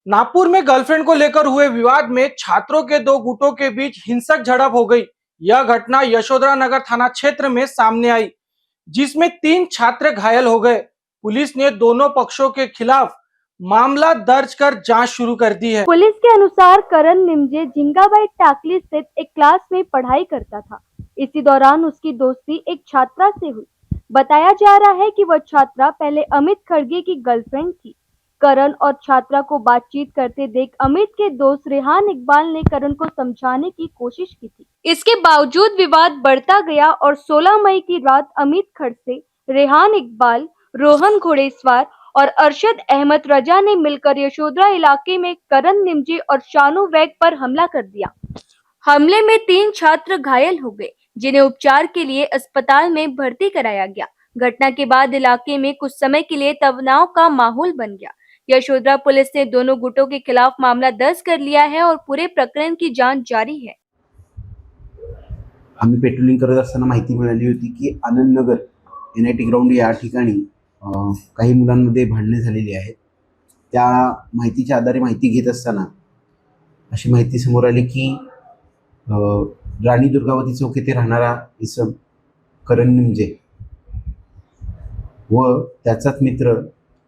नागपुर में गर्लफ्रेंड को लेकर हुए विवाद में छात्रों के दो गुटों के बीच हिंसक झड़प हो गई। यह घटना यशोधरा नगर थाना क्षेत्र में सामने आई, जिसमें 3 छात्र घायल हो गए। पुलिस ने दोनों पक्षों के खिलाफ मामला दर्ज कर जांच शुरू कर दी है। पुलिस के अनुसार करण निमजे झिंगाबाई टाकली स्थित एक क्लास में पढ़ाई करता था। इसी दौरान उसकी दोस्ती एक छात्रा से हुई। बताया जा रहा है कि वह छात्रा पहले अमित खड़गे की गर्लफ्रेंड थी। करण और छात्रा को बातचीत करते देख अमित के दोस्त रेहान इकबाल ने करण को समझाने की कोशिश की थी। इसके बावजूद विवाद बढ़ता गया और 16 मई की रात अमित खड़से, रेहान इकबाल, रोहन घोड़ेसवार और अरशद अहमद रजा ने मिलकर यशोधरा इलाके में करण निमजे और शानू वैग पर हमला कर दिया। हमले में 3 छात्र घायल हो गए, जिन्हें उपचार के लिए अस्पताल में भर्ती कराया गया। घटना के बाद इलाके में कुछ समय के लिए तनाव का माहौल बन गया। यशोधरा पुलिस ने दोनों गुटों के खिलाफ मामला दर्ज कर लिया है और पूरे प्रकरण की जांच जारी है। आम्ही पेट्रोलिंग करत असताना माहिती मिळाली होती की आनंदनगर NIT ग्राउंड या ठिकाणी काही मुलांमध्ये भांडणे झालेली आहेत। त्या माहितीच्या आधारे माहिती घेत असताना अशी माहिती समोर आली की राणी दुर्गावती चौक येथे राहणारा इसम करण निमजे व त्याचाच मित्र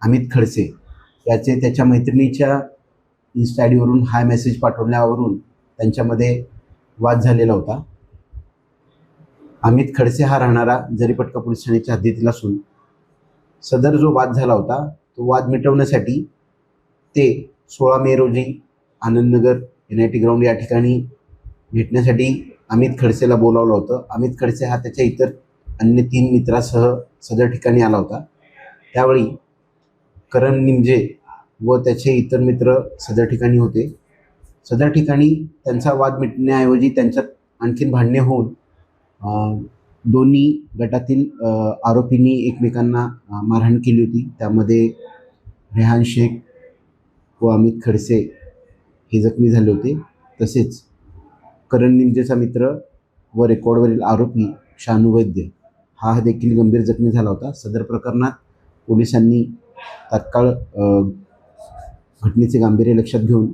अमित खडसे याचे त्याच्या मैत्रिणीच्या इन्स्टा ID वरून हाय मेसेज पाठवल्यावरून त्यांच्यामध्ये वाद झालेला होता। अमित खडसे हा राहणारा जरीपटका पोलीस ठाण्याच्या हद्दीतील असून सदर जो वाद झाला होता तो वाद मिटवण्यासाठी ते 16 मे रोजी आनंदनगर NIT ग्राउंड या ठिकाणी भेटण्यासाठी अमित खडसेला बोलावलं होतं। अमित खडसे हा त्याच्या इतर अन्य 3 मित्रासह सदर ठिकाणी आला होता। त्यावेळी करण निमजे व त्याचे इतर मित्र सदर ठिकाणी होते। सदर ठिकाणी त्यांचा वाद मिटण्याऐवजी त्यांच्यात आणखीन भांडणे होऊन दोन्ही गटातील आरोपींनी एकमेकांना मारहाण केली होती। त्यामध्ये रेहान शेख व अमित खडसे हे जखमी झाले होते। तसेच करण निमजेचा मित्र व रेकॉर्डवरील आरोपी शानू वैद्य हा देखील गंभीर जखमी झाला होता। सदर प्रकरणात पोलिसांनी तात्काळ घटनेचे गांभीर्य लक्षात घेऊन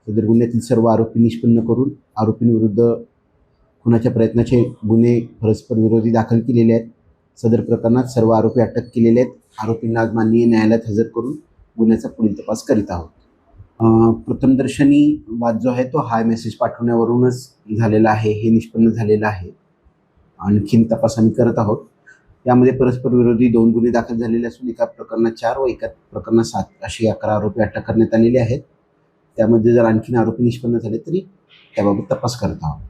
सदर गुन्ह्यातील सर्व आरोपी निष्पन्न करून आरोपींविरुद्ध खुनाच्या प्रयत्नाचे गुन्हे परस्पर विरोधी दाखल केलेले आहेत। सदर प्रकरणात सर्व आरोपी अटक केलेले आहेत। आरोपींना आज माननीय न्यायालयात हजर करून गुन्ह्याचा पुढील तपास करीत आहोत। प्रथमदर्शनी वाद जो आहे तो हाय मेसेज पाठवण्यावरूनच झालेला आहे हे निष्पन्न झालेलं आहे। आणखीन तपास आम्ही करत आहोत। यामध्ये परस्पर विरोधी 2 गुन्हे दाखल झालेले असून एका प्रकरणात 4 व एका प्रकरणात 7 अशी 11 आरोपी अटक करण्यात आलेले आहेत। त्यामध्ये जर आणखीन आरोपी निष्पन्न झाले तरी त्याबाबत तपास करत आहोत।